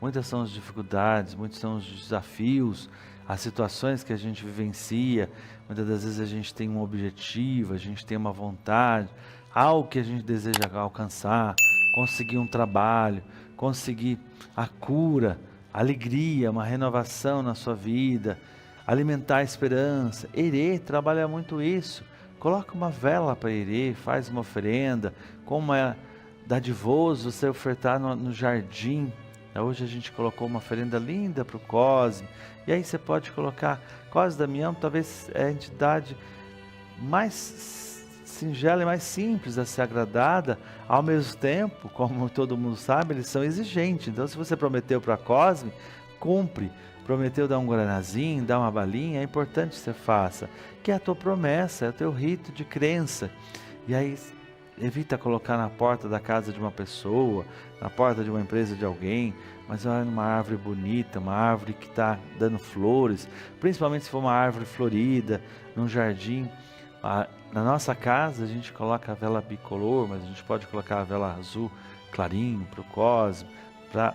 muitas são as dificuldades, muitos são os desafios, as situações que a gente vivencia. Muitas das vezes a gente tem um objetivo, a gente tem uma vontade, algo que a gente deseja alcançar, conseguir um trabalho, conseguir a cura, alegria, uma renovação na sua vida, alimentar a esperança. Herê trabalha muito isso. Coloca uma vela para Herê, faz uma oferenda, como é dadivoso você ofertar no jardim. Hoje a gente colocou uma oferenda linda para o Cosme, e aí você pode colocar, Cosme Damião talvez é a entidade mais singela e mais simples a ser agradada, ao mesmo tempo, como todo mundo sabe, eles são exigentes. Então se você prometeu para Cosme, cumpre. Prometeu dar um guaranazinho, dar uma balinha, é importante que você faça, que é a tua promessa, é o teu rito de crença. E aí evita colocar na porta da casa de uma pessoa, na porta de uma empresa de alguém, mas olha numa árvore bonita, uma árvore que está dando flores, principalmente se for uma árvore florida, num jardim. Na nossa casa a gente coloca a vela bicolor, mas a gente pode colocar a vela azul clarinho para o Cosme, para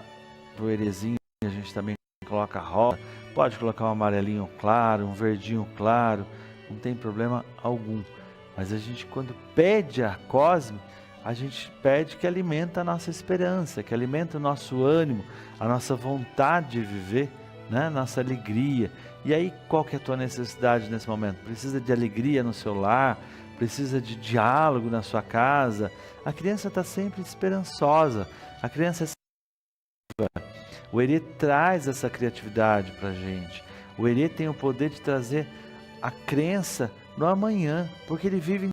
o Herezinho a gente também coloca rosa, pode colocar um amarelinho claro, um verdinho claro, não tem problema algum. Mas a gente, quando pede a Cosme, a gente pede que alimenta a nossa esperança, que alimenta o nosso ânimo, a nossa vontade de viver, né? Nossa alegria. E aí, qual que é a tua necessidade nesse momento? Precisa de alegria no seu lar? Precisa de diálogo na sua casa? A criança está sempre esperançosa, a criança o Herê traz essa criatividade para a gente. O Herê tem o poder de trazer a crença no amanhã, porque ele vive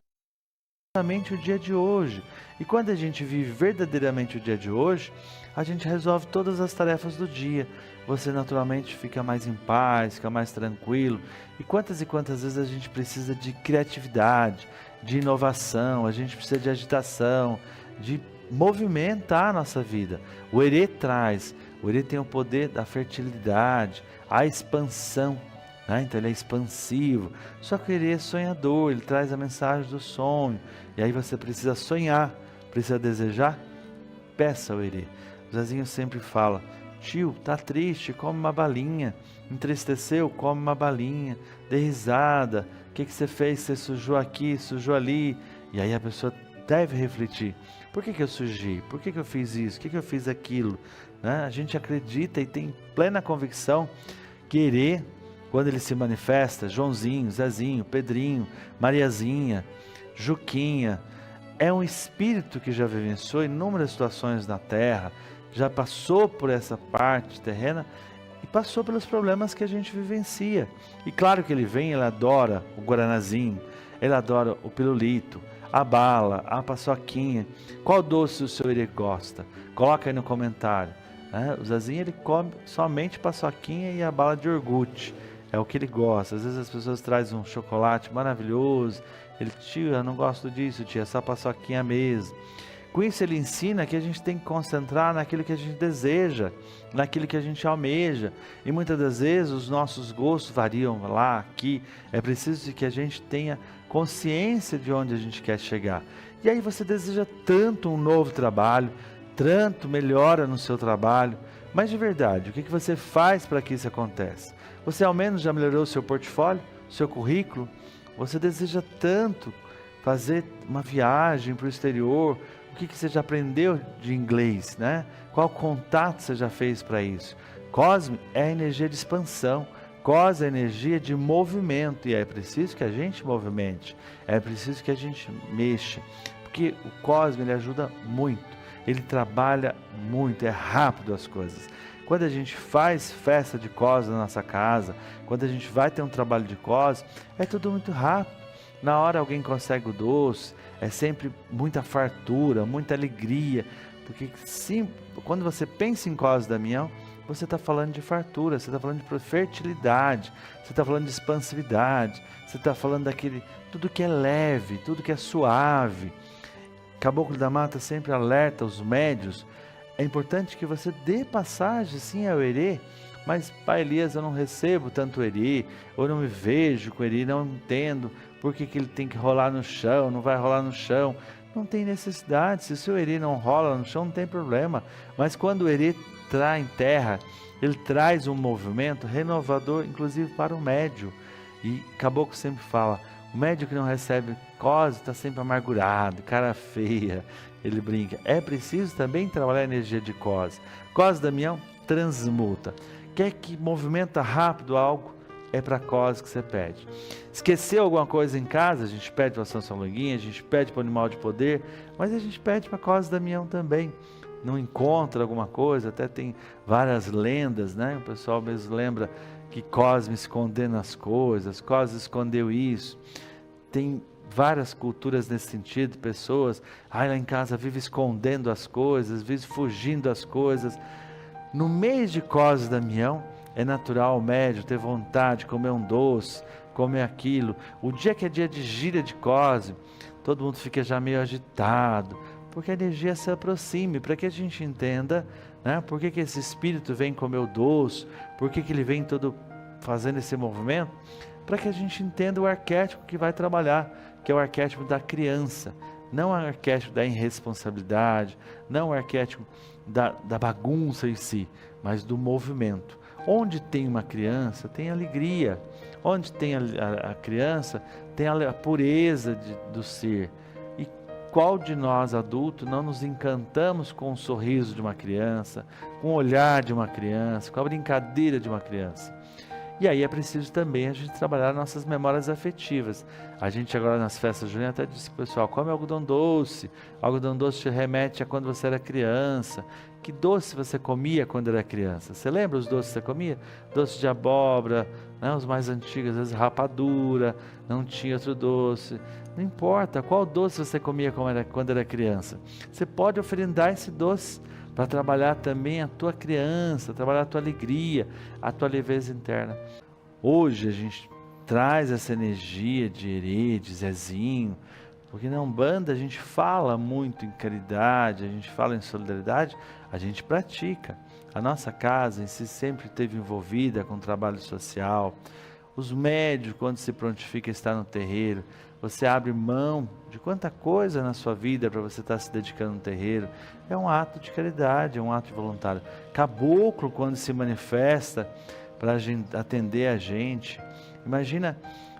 verdadeiramente o dia de hoje. E quando a gente vive verdadeiramente o dia de hoje, a gente resolve todas as tarefas do dia. Você naturalmente fica mais em paz, fica mais tranquilo. E quantas vezes a gente precisa de criatividade, de inovação, a gente precisa de agitação, de movimentar a nossa vida. O Herê traz. O Herê tem o poder da fertilidade, a expansão, né? Então ele é expansivo. Só que o Herê é sonhador, ele traz a mensagem do sonho. E aí você precisa sonhar, precisa desejar, peça ao Herê. O Zezinho sempre fala: tio, tá triste, come uma balinha. Entristeceu, come uma balinha. Dê risada. O que você fez? Você sujou aqui, sujou ali. E aí a pessoa deve refletir: por que eu sujei? Por que eu fiz isso? Por que eu fiz aquilo? Né? A gente acredita e tem plena convicção que Herê, quando ele se manifesta, Joãozinho, Zezinho, Pedrinho, Mariazinha, Juquinha, é um espírito que já vivenciou inúmeras situações na Terra, já passou por essa parte terrena e passou pelos problemas que a gente vivencia. E claro que ele vem, ele adora o guaranazinho, ele adora o pirulito, a bala, a paçoquinha. Qual doce o seu Herê gosta? Coloca aí no comentário. O Zezinho, ele come somente paçoquinha e a bala de iogurte. É o que ele gosta. Às vezes as pessoas trazem um chocolate maravilhoso. Ele: tio, eu não gosto disso, tia, é só paçoquinha mesmo. Com isso ele ensina que a gente tem que concentrar naquilo que a gente deseja, naquilo que a gente almeja. E muitas das vezes os nossos gostos variam lá, aqui. É preciso que a gente tenha consciência de onde a gente quer chegar. E aí você deseja tanto um novo trabalho, tanto melhora no seu trabalho, mas de verdade, o que você faz para que isso aconteça? Você ao menos já melhorou o seu portfólio, seu currículo? Você deseja tanto fazer uma viagem para o exterior? O que você já aprendeu de inglês, né? Qual contato você já fez para isso? Cosme é a energia de expansão. Cosme é a energia de movimento, e é preciso que a gente movimente, é preciso que a gente mexa, porque o Cosme, ele ajuda muito, ele trabalha muito, é rápido as coisas. Quando a gente faz festa de Cosme na nossa casa, quando a gente vai ter um trabalho de Cosme, é tudo muito rápido. Na hora alguém consegue o doce, é sempre muita fartura, muita alegria, porque sim, quando você pensa em Cosme Damião, você está falando de fartura, você está falando de fertilidade, você está falando de expansividade, você está falando daquele, tudo que é leve, tudo que é suave. Caboclo da Mata sempre alerta os médios: é importante que você dê passagem sim ao Herê, mas pai Elias, eu não recebo tanto Herê, eu não me vejo com Herê, não entendo por que ele tem que rolar no chão, não vai rolar no chão. Não tem necessidade, se o seu Herê não rola no chão, não tem problema, mas quando o Herê entrar em terra, ele traz um movimento renovador, inclusive para o médium. E Caboclo sempre fala, o médium que não recebe cose está sempre amargurado, cara feia, ele brinca. É preciso também trabalhar a energia de cose. Cose, Damião, transmuta. Quer que movimenta rápido algo? É para a cose que você pede. Esqueceu alguma coisa em casa? A gente pede para São Longuinho, a gente pede para o animal de poder, mas a gente pede para a cose Damião também. Não encontra alguma coisa, até tem várias lendas, né? O pessoal mesmo lembra que Cosme escondendo as coisas, Cosme escondeu isso. Tem várias culturas nesse sentido, pessoas, lá em casa vive escondendo as coisas, vive fugindo das coisas. No mês de Cosme Damião, é natural o médium ter vontade de comer um doce, comer aquilo. O dia que é dia de gira de Cosme, todo mundo fica já meio agitado, porque a energia se aproxime, para que a gente entenda, né, por que esse espírito vem comer o doce, por que ele vem todo fazendo esse movimento, para que a gente entenda o arquétipo que vai trabalhar, que é o arquétipo da criança, não o arquétipo da irresponsabilidade, não o arquétipo da bagunça em si, mas do movimento. Onde tem uma criança, tem alegria. Onde tem a criança, tem a pureza do ser. E qual de nós adultos não nos encantamos com o sorriso de uma criança, com o olhar de uma criança, com a brincadeira de uma criança? E aí é preciso também a gente trabalhar nossas memórias afetivas. A gente agora nas festas juninas até disse, pessoal, come algodão doce. Algodão doce te remete a quando você era criança. Que doce você comia quando era criança? Você lembra os doces que você comia? Doce de abóbora, né? Os mais antigos, às vezes rapadura, não tinha outro doce. Não importa qual doce você comia quando era criança. Você pode oferendar esse doce para trabalhar também a tua criança, trabalhar a tua alegria, a tua leveza interna. Hoje a gente traz essa energia de Herê, de Zezinho, porque na Umbanda a gente fala muito em caridade, a gente fala em solidariedade, a gente pratica. A nossa casa em si sempre esteve envolvida com trabalho social. Os médios, quando se prontifica a estar no terreiro, você abre mão de quanta coisa na sua vida para você estar se dedicando no terreiro. É um ato de caridade, é um ato de voluntário. Caboclo, quando se manifesta para atender a gente, imagina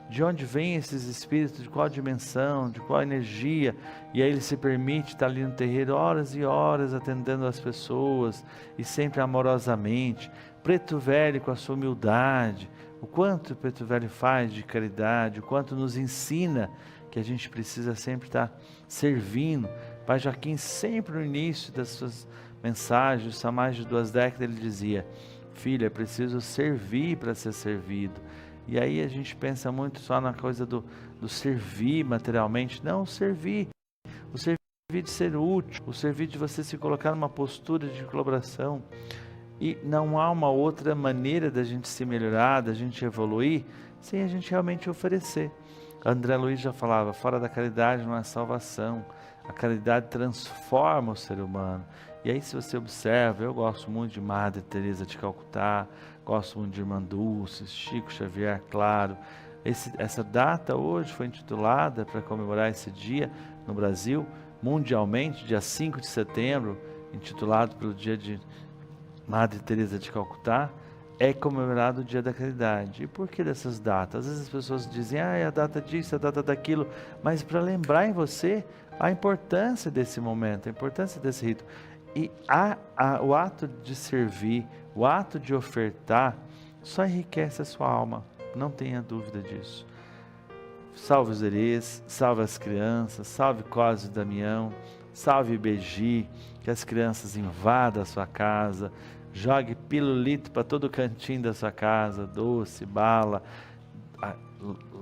de onde vêm esses espíritos, de qual dimensão, de qual energia, e aí ele se permite estar ali no terreiro horas e horas atendendo as pessoas, e sempre amorosamente. Preto Velho com a sua humildade, o quanto o Preto Velho faz de caridade, o quanto nos ensina que a gente precisa sempre estar servindo. Pai Joaquim sempre no início das suas mensagens, há mais de 2 décadas, ele dizia, filho, é preciso servir para ser servido. E aí a gente pensa muito só na coisa do servir materialmente. Não, o servir de ser útil, o servir de você se colocar numa postura de colaboração. E não há uma outra maneira da gente se melhorar, da gente evoluir, sem a gente realmente oferecer. André Luiz já falava, fora da caridade não há salvação. A caridade transforma o ser humano. E aí se você observa, eu gosto muito de Madre Teresa de Calcutá, gosto muito de Irmã Dulce, Chico Xavier, claro. Essa data hoje foi intitulada para comemorar esse dia no Brasil, mundialmente, dia 5 de setembro, intitulado pelo dia de Madre Teresa de Calcutá, é comemorado o dia da caridade. E por que dessas datas? Às vezes as pessoas dizem, é a data disso, a data daquilo, mas para lembrar em você a importância desse momento, a importância desse rito. E o ato de servir, o ato de ofertar, só enriquece a sua alma, não tenha dúvida disso. Salve os herês, salve as crianças, salve Cosme Damião, salve Beji, que as crianças invadam a sua casa, jogue pirulito para todo cantinho da sua casa, doce, bala.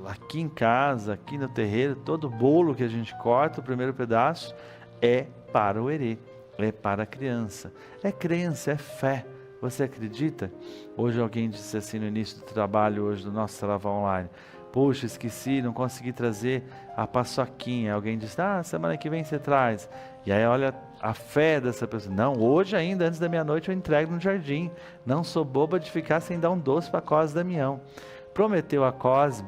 Aqui em casa, aqui no terreiro, todo bolo que a gente corta, o primeiro pedaço, é para o herê, é para a criança. É crença, é fé. Você acredita? Hoje alguém disse assim no início do trabalho, hoje do nosso Saravá Online, poxa, esqueci, não consegui trazer a paçoquinha. Alguém disse, semana que vem você traz. E aí olha a fé dessa pessoa. Não, hoje ainda, antes da meia-noite, eu entrego no jardim. Não sou boba de ficar sem dar um doce para Cosme Damião. Prometeu a Cosme,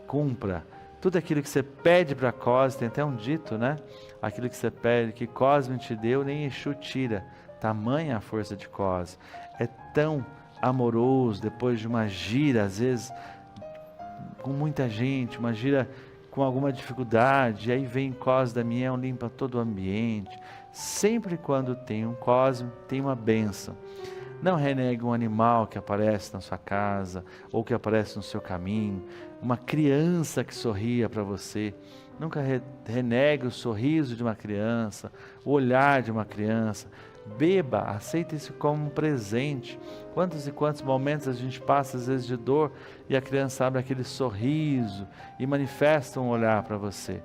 cumpra. Tudo aquilo que você pede para Cosme, tem até um dito, né? Aquilo que você pede, que Cosme te deu, nem Exu tira. tamanha a força de Cosme. É tão amoroso, depois de uma gira, às vezes com muita gente, uma gira com alguma dificuldade, e aí vem Cosme e Damião, limpa todo o ambiente. Sempre quando tem um Cosme, tem uma bênção. Não renegue um animal que aparece na sua casa, ou que aparece no seu caminho, uma criança que sorria para você. Nunca renegue o sorriso de uma criança, o olhar de uma criança. Beba, aceite isso como um presente. Quantos e quantos momentos a gente passa às vezes de dor e a criança abre aquele sorriso e manifesta um olhar para você.